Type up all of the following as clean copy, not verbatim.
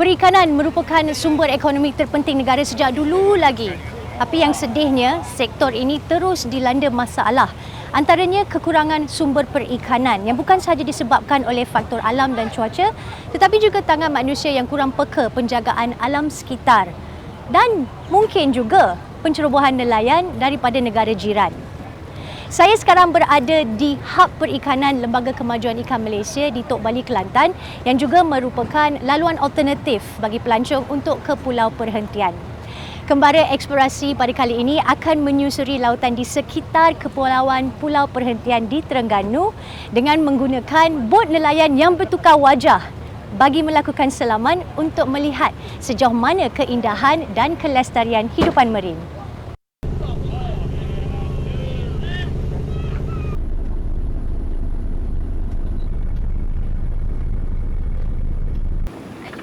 Perikanan merupakan sumber ekonomi terpenting negara sejak dulu lagi. Tapi yang sedihnya, sektor ini terus dilanda masalah. Antaranya kekurangan sumber perikanan yang bukan sahaja disebabkan oleh faktor alam dan cuaca, tetapi juga tangan manusia yang kurang peka penjagaan alam sekitar. Dan mungkin juga pencerobohan nelayan daripada negara jiran. Saya sekarang berada di Hub Perikanan Lembaga Kemajuan Ikan Malaysia di Tok Bali, Kelantan yang juga merupakan laluan alternatif bagi pelancong untuk ke pulau perhentian. Kembara eksplorasi pada kali ini akan menyusuri lautan di sekitar kepulauan pulau perhentian di Terengganu dengan menggunakan bot nelayan yang bertukar wajah bagi melakukan selaman untuk melihat sejauh mana keindahan dan kelestarian hidupan marin.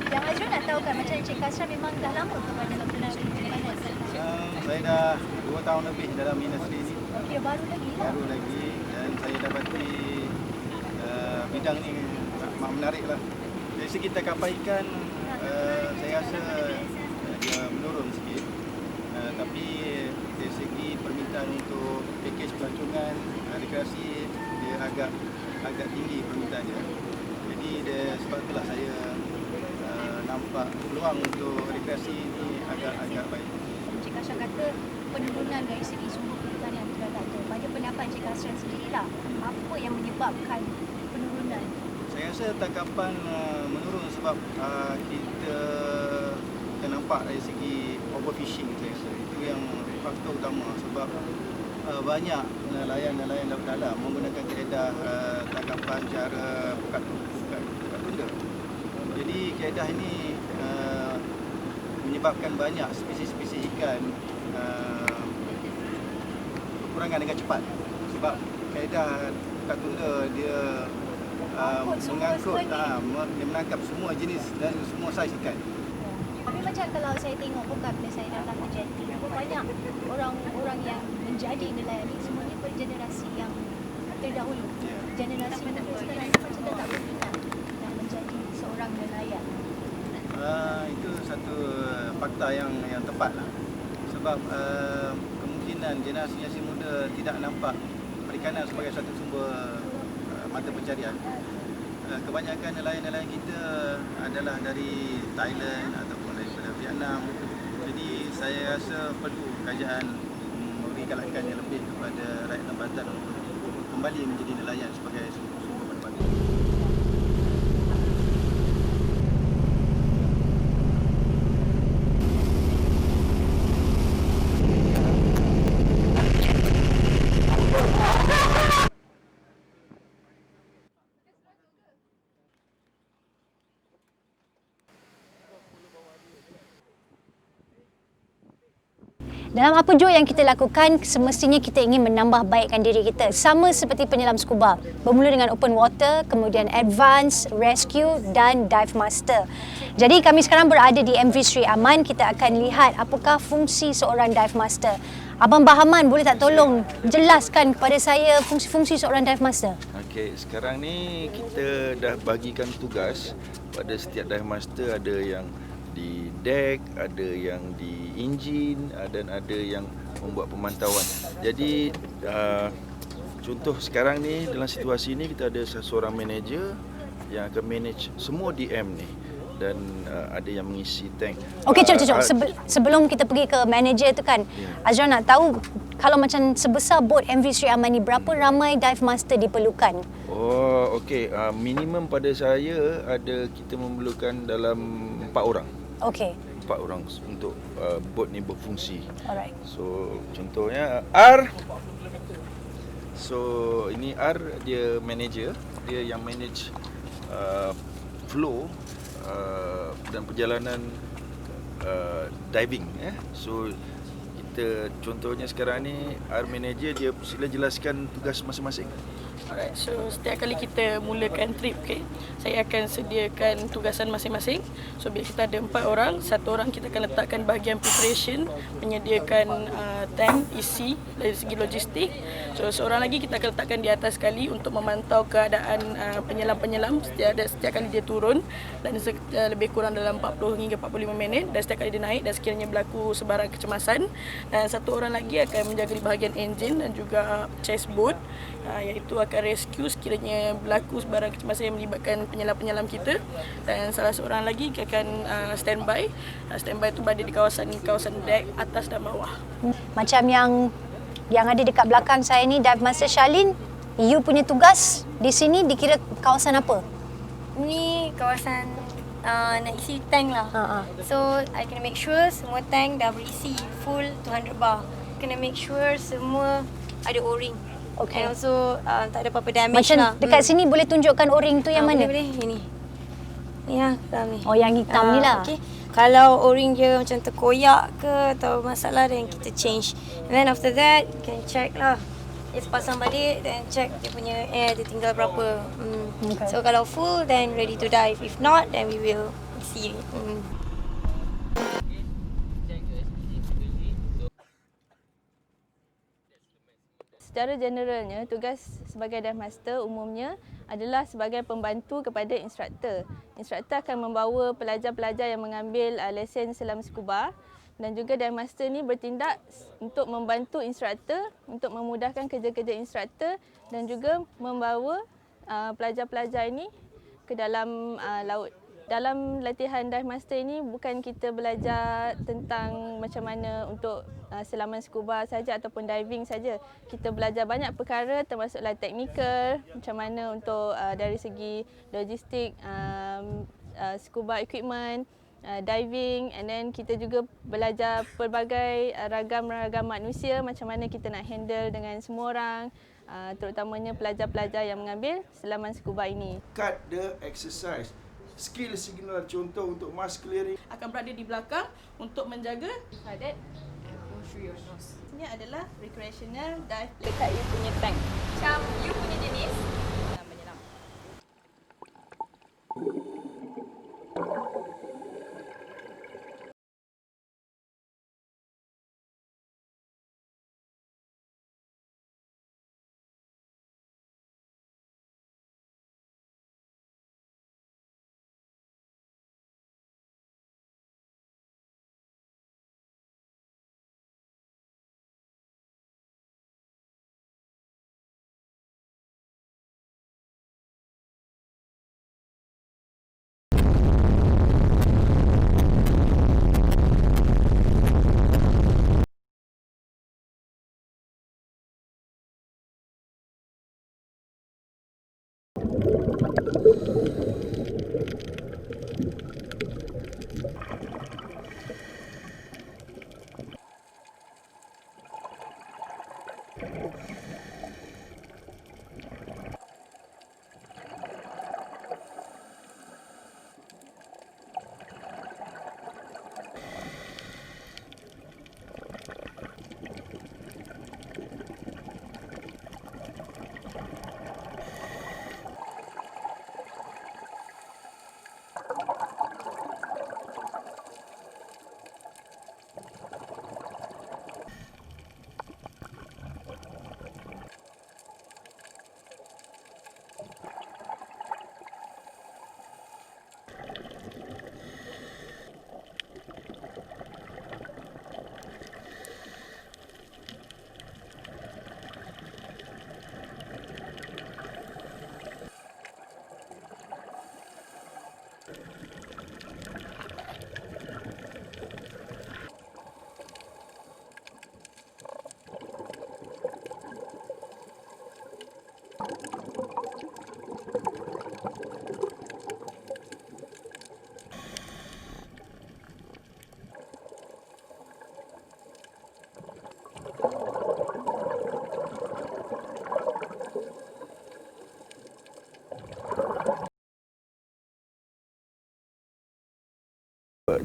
Yang Azrul nak tahu kan macam Encik Kasran memang dah lama kepada dalam perikanan? Saya dah 2 tahun lebih dalam industri ini. Okey, baru lagi lah. Baru lagi dan saya dapati bidang ni amat menarik lah. Dari segi tangkapan ikan, saya rasa dia menurun sikit. Tapi dari segi permintaan untuk pakej pelancongan, rekreasi, dia agak tinggi permintaannya. Jadi sebab itulah saya nampak peluang untuk rekreasi ini agak baik. Encik Kasran kata penurunan dari segi sumber perikanan terhadap tu. Pada pendapat Encik Kasran sendirilah, apa yang menyebabkan penurunan? Saya rasa tangkapan menurun sebab kita nampak dari segi overfishing. Saya rasa itu yang faktor utama sebab banyak nelayan laut dalam menggunakan kaedah tangkapan cara buka tunda. Jadi kaedah ini menyebabkan banyak spesies-spesies ikan berkurangan dengan cepat sebab kaedah buka tunda dia dia menangkap semua jenis dan semua saiz ikan. Tapi macam kalau saya tengok bukan bila saya datang ke jeti, banyak orang yang menjadi nelayan ini semuanya bergenerasi yang terdahulu. Generasi muda sekarang ni macam dah tak berminat nak menjadi seorang nelayan. Itu satu fakta yang tepat lah. Sebab kemungkinan generasi muda tidak nampak perikanan sebagai satu sumber mata pencarian. Kebanyakan nelayan-nelayan kita adalah dari Thailand ataupun daripada Vietnam. Jadi saya rasa perlu kerajaan memberi galakan yang lebih kepada rakyat tempatan untuk kembali menjadi nelayan sebagai sumber pendapatan. Dalam apa jua yang kita lakukan, semestinya kita ingin menambah baikkan diri kita. Sama seperti penyelam scuba. Bermula dengan open water, kemudian advance, rescue dan dive master. Jadi kami sekarang berada di MV Sri Aman. Kita akan lihat apakah fungsi seorang dive master. Abang Bahaman, boleh tak tolong jelaskan kepada saya fungsi-fungsi seorang dive master? Okey, sekarang ni kita dah bagikan tugas pada setiap dive master, ada yang di deck, ada yang di enjin dan ada yang membuat pemantauan. Jadi contoh sekarang ni dalam situasi ni kita ada seorang manager yang akan manage semua DM ni dan ada yang mengisi tank. Okey, cuk. Sebelum kita pergi ke manager tu kan, Azrul nak tahu kalau macam sebesar bot MV Sri Aman ni, berapa ramai dive master diperlukan? Oh, okey. Minimum pada saya kita memerlukan dalam 4 orang. Okey. 4 orang untuk bot ni berfungsi. Alright. So contohnya R. So ini R, dia manager, dia yang manage flow dan perjalanan diving. So kita contohnya sekarang ni R manager, dia sila jelaskan tugas masing-masing. Alright, so setiap kali kita mulakan trip, okay, saya akan sediakan tugasan masing-masing. So bila kita ada 4 orang, satu orang kita akan letakkan bahagian preparation, menyediakan tank isi dari segi logistik. So seorang lagi kita akan letakkan di atas sekali untuk memantau keadaan penyelam-penyelam setiap kali dia turun, dan lebih kurang dalam 40 hingga 45 minit, dan setiap kali dia naik dan sekiranya berlaku sebarang kecemasan. Dan satu orang lagi akan menjaga di bahagian enjin dan juga chase boat, iaitu akan rescue sekiranya berlaku sebarang kecemasan yang melibatkan penyelam-penyelam kita. Dan salah seorang lagi akan standby. Standby itu berada di kawasan deck atas dan bawah. Macam yang ada dekat belakang saya ni, Dive Master Charlene, you punya tugas di sini dikira kawasan apa? Ni kawasan nak isi tank lah. So I kena make sure semua tank dah berisi full 200 bar. Kena make sure semua ada O-ring. Okay. And also tak ada apa-apa damage Macam lah. dekat sini boleh tunjukkan O-ring tu yang mana? Boleh, ini. Ni lah, dalam ni. Oh, yang hitam ni lah. Okay. Kalau O-ring dia macam terkoyak ke atau masalah, then kita change. And then after that, can check lah. Just pasang balik, then check dia punya air dia tinggal berapa. Okay. So kalau full, then ready to dive. If not, then we will see. Secara generalnya, tugas sebagai dive master umumnya adalah sebagai pembantu kepada instruktor. Instruktor akan membawa pelajar-pelajar yang mengambil lesen selam scuba, dan juga dive master ni bertindak untuk membantu instruktor untuk memudahkan kerja-kerja instruktor, dan juga membawa pelajar-pelajar ini ke dalam laut. Dalam latihan dive master ini bukan kita belajar tentang macam mana untuk selaman scuba saja ataupun diving saja. Kita belajar banyak perkara termasuklah teknikal, macam mana untuk dari segi logistik, scuba equipment, diving, and then kita juga belajar pelbagai ragam-ragam manusia, macam mana kita nak handle dengan semua orang, terutamanya pelajar-pelajar yang mengambil selaman scuba ini. Cut the exercise. Skill signal, contoh untuk mask clearing. Akan berada di belakang untuk menjaga hadat. Ini adalah recreational dive dekat you punya tank. Macam you punya jenis Menyelam.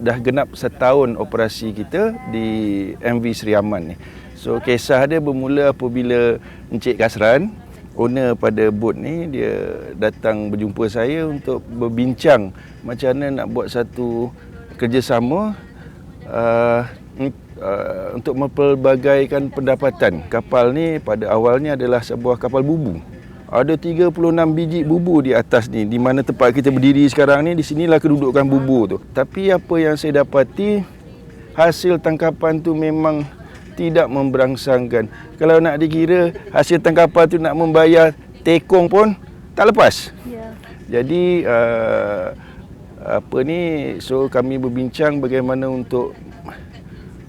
Dah genap setahun operasi kita di MV Seri Aman ni. So kisah dia bermula apabila Encik Kasran owner pada boat ni, dia datang berjumpa saya untuk berbincang macam mana nak buat satu kerjasama untuk mempelbagaikan pendapatan. Kapal ni pada awalnya adalah sebuah kapal bubu. Ada 36 biji bubu di atas ni, di mana tempat kita berdiri sekarang ni, di sinilah kedudukan bubu tu. Tapi apa yang saya dapati, hasil tangkapan tu memang tidak memberangsangkan. Kalau nak dikira hasil tangkapan tu nak membayar tekong pun tak lepas. Jadi so kami berbincang bagaimana untuk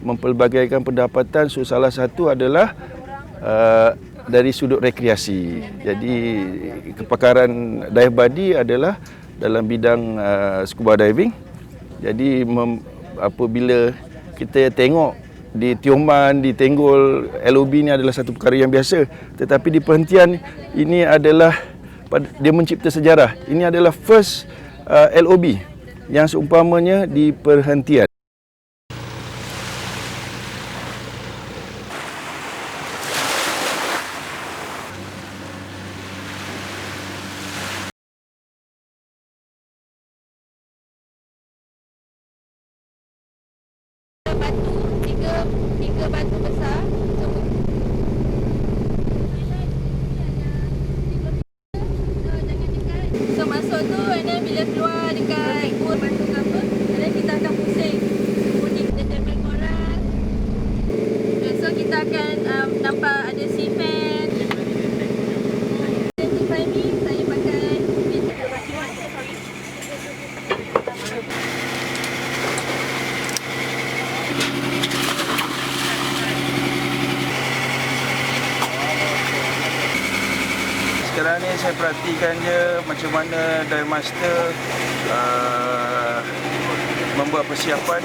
mempelbagaikan pendapatan. So salah satu adalah dari sudut rekreasi. Jadi kepakaran dive buddy adalah dalam bidang scuba diving. Jadi apabila kita tengok di Tioman, di Tenggol, LOB ni adalah satu perkara yang biasa. Tetapi di perhentian ini adalah dia mencipta sejarah. Ini adalah first LOB yang seumpamanya di perhentian. Tiga batu besar. So masuk tu, and then bila keluar dekat batu ke apa, and then kita akan pusing. Kemudian kita tempel korang. So kita akan nampak ada sea fan. Identify me, saya pakai Sekarang ni saya perhatikan je macam mana dive master membuat persiapan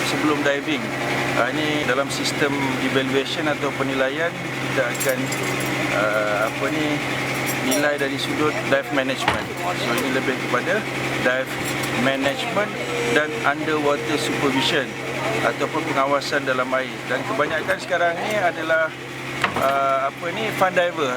sebelum diving. Ini dalam sistem evaluation atau penilaian, kita akan nilai dari sudut dive management. So ini lebih kepada dive management dan underwater supervision ataupun pengawasan dalam air. Dan kebanyakan sekarang ni adalah fun diver.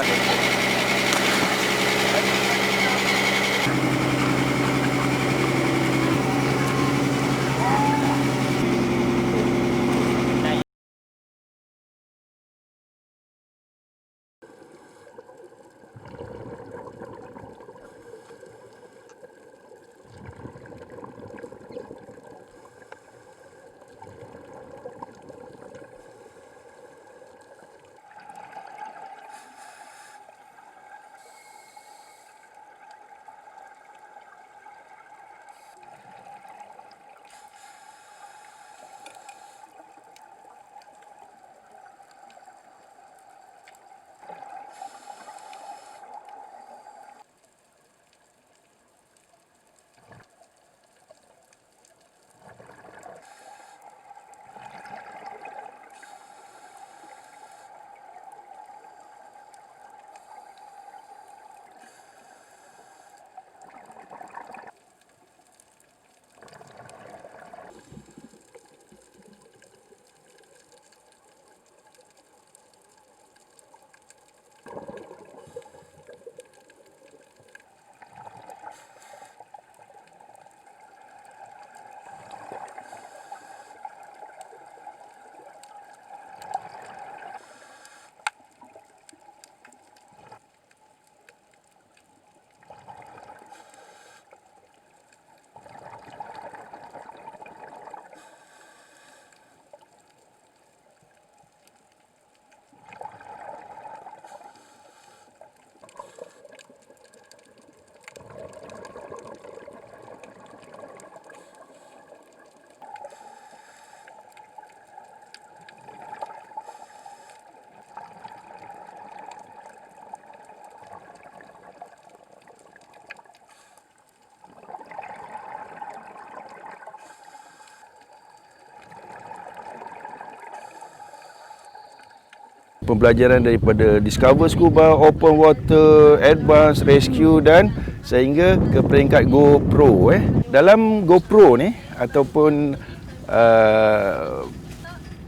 Pembelajaran daripada Discover Scuba, Open Water, Advanced, Rescue dan sehingga ke peringkat GoPro. Dalam GoPro ni ataupun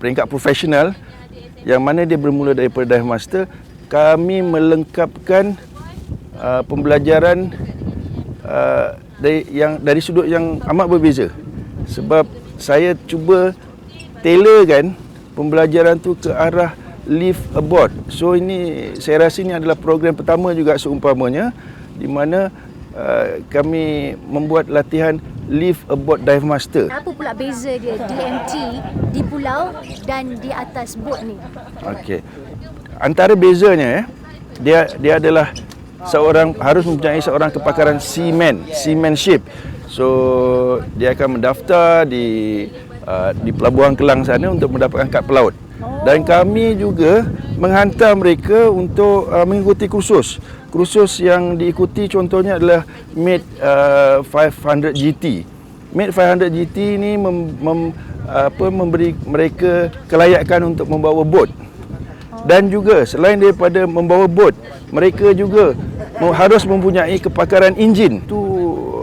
peringkat profesional, yang mana dia bermula daripada Dive Master, kami melengkapkan pembelajaran dari sudut yang amat berbeza. Sebab saya cuba tailorkan pembelajaran tu ke arah live aboard. So ini saya rasa ini adalah program pertama juga seumpamanya di mana kami membuat latihan live aboard dive master. Apa pula beza dia DMT di pulau dan di atas bot ni? Okey. Antara bezanya dia adalah harus mempunyai seorang kepakaran seamanship. So dia akan mendaftar di Pelabuhan Kelang sana untuk mendapatkan kad pelaut. Dan kami juga menghantar mereka untuk mengikuti kursus. Kursus yang diikuti contohnya adalah MATE 500 GT. MATE 500 GT ini memberi mereka kelayakan untuk membawa bot. Dan juga selain daripada membawa bot, mereka juga harus mempunyai kepakaran enjin. Itu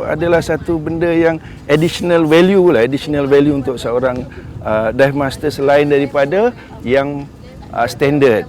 adalah satu benda yang additional value untuk seorang dive master selain daripada yang standard.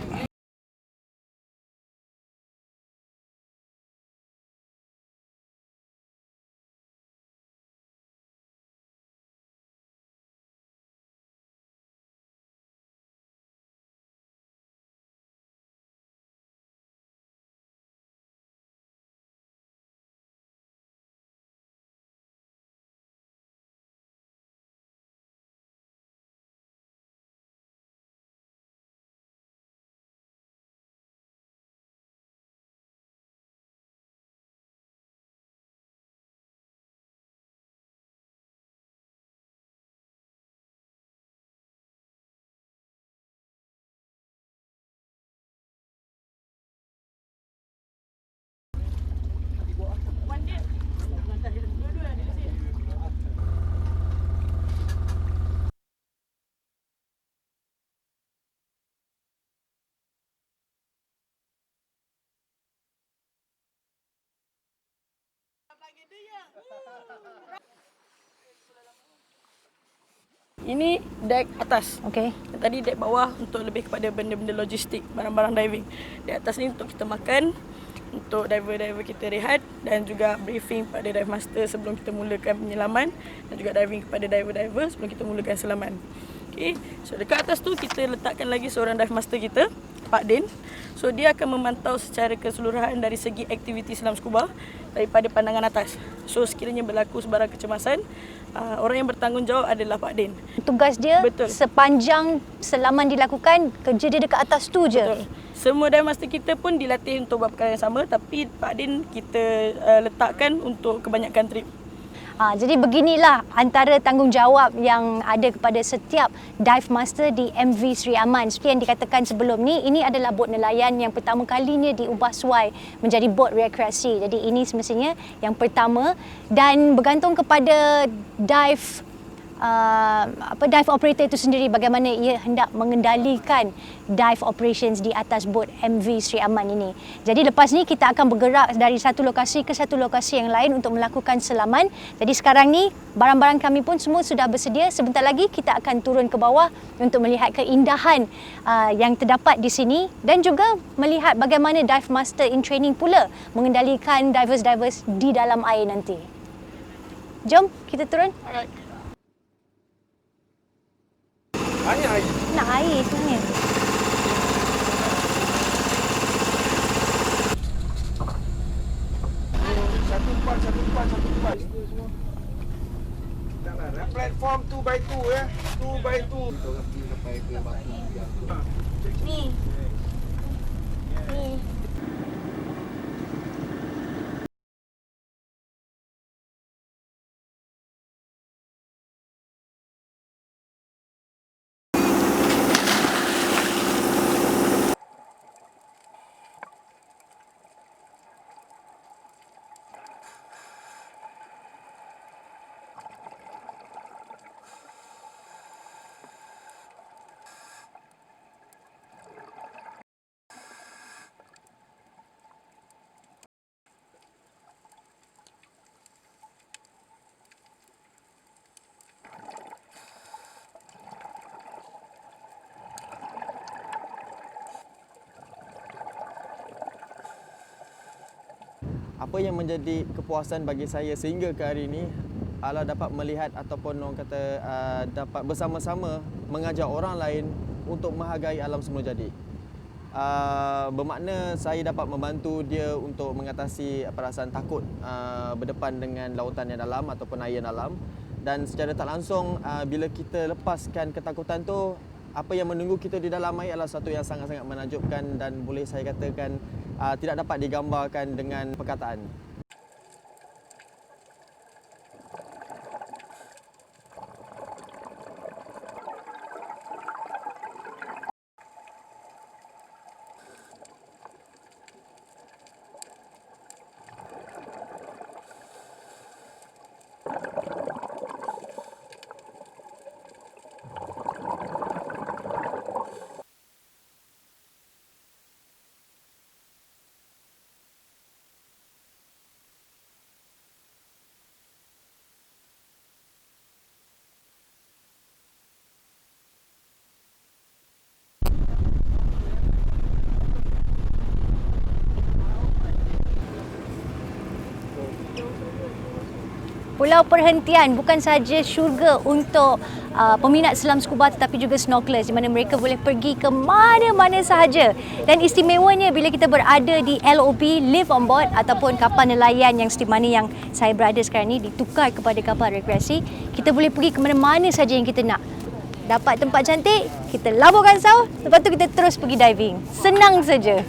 Ini deck atas. Okey. Tadi deck bawah untuk lebih kepada benda-benda logistik, barang-barang diving. Deck atas ni untuk kita makan, untuk diver-diver kita rehat dan juga briefing pada dive master sebelum kita mulakan penyelaman dan juga diving kepada diver-diver sebelum kita mulakan selaman. Okey. So dekat atas tu kita letakkan lagi seorang dive master kita, Pak Din. So dia akan memantau secara keseluruhan dari segi aktiviti selam scuba daripada pandangan atas. So sekiranya berlaku sebarang kecemasan, orang yang bertanggungjawab adalah Pak Din. Tugas dia Betul. sepanjang selaman dilakukan, kerja dia dekat atas tu je. Betul. Semua dive master kita pun dilatih untuk buat perkara yang sama, tapi Pak Din kita letakkan untuk kebanyakan trip. Jadi beginilah antara tanggungjawab yang ada kepada setiap dive master di MV Sri Aman. Seperti yang dikatakan sebelum ni, ini adalah bot nelayan yang pertama kalinya diubah suai menjadi bot rekreasi. Jadi ini semestinya yang pertama dan bergantung kepada dive dive operator itu sendiri bagaimana ia hendak mengendalikan dive operations di atas bot MV Sri Aman ini. Jadi lepas ni kita akan bergerak dari satu lokasi ke satu lokasi yang lain untuk melakukan selaman. Jadi sekarang ni barang-barang kami pun semua sudah bersedia. Sebentar lagi kita akan turun ke bawah untuk melihat keindahan yang terdapat di sini dan juga melihat bagaimana dive master in training pula mengendalikan divers-divers di dalam air nanti. Jom kita turun. Alright. Nak air sebenarnya. Satu empat. Platform 2x2 ya. 2x2. Ni. Ni. Apa yang menjadi kepuasan bagi saya sehingga ke hari ini adalah dapat melihat ataupun orang kata dapat bersama-sama mengajak orang lain untuk menghargai alam semula jadi. Bermakna saya dapat membantu dia untuk mengatasi perasaan takut berdepan dengan lautan yang dalam ataupun air yang dalam, dan secara tak langsung bila kita lepaskan ketakutan tu, apa yang menunggu kita di dalam air adalah satu yang sangat-sangat menakjubkan dan boleh saya katakan tidak dapat digambarkan dengan perkataan. Pulau Perhentian bukan sahaja syurga untuk peminat selam scuba tetapi juga snorkelers di mana mereka boleh pergi ke mana-mana sahaja. Dan istimewanya bila kita berada di LOB, live on board ataupun kapal nelayan yang seperti mana yang saya berada sekarang ni ditukar kepada kapal rekreasi, kita boleh pergi ke mana-mana sahaja yang kita nak. Dapat tempat cantik, kita laburkan saw, lepas tu kita terus pergi diving. Senang saja.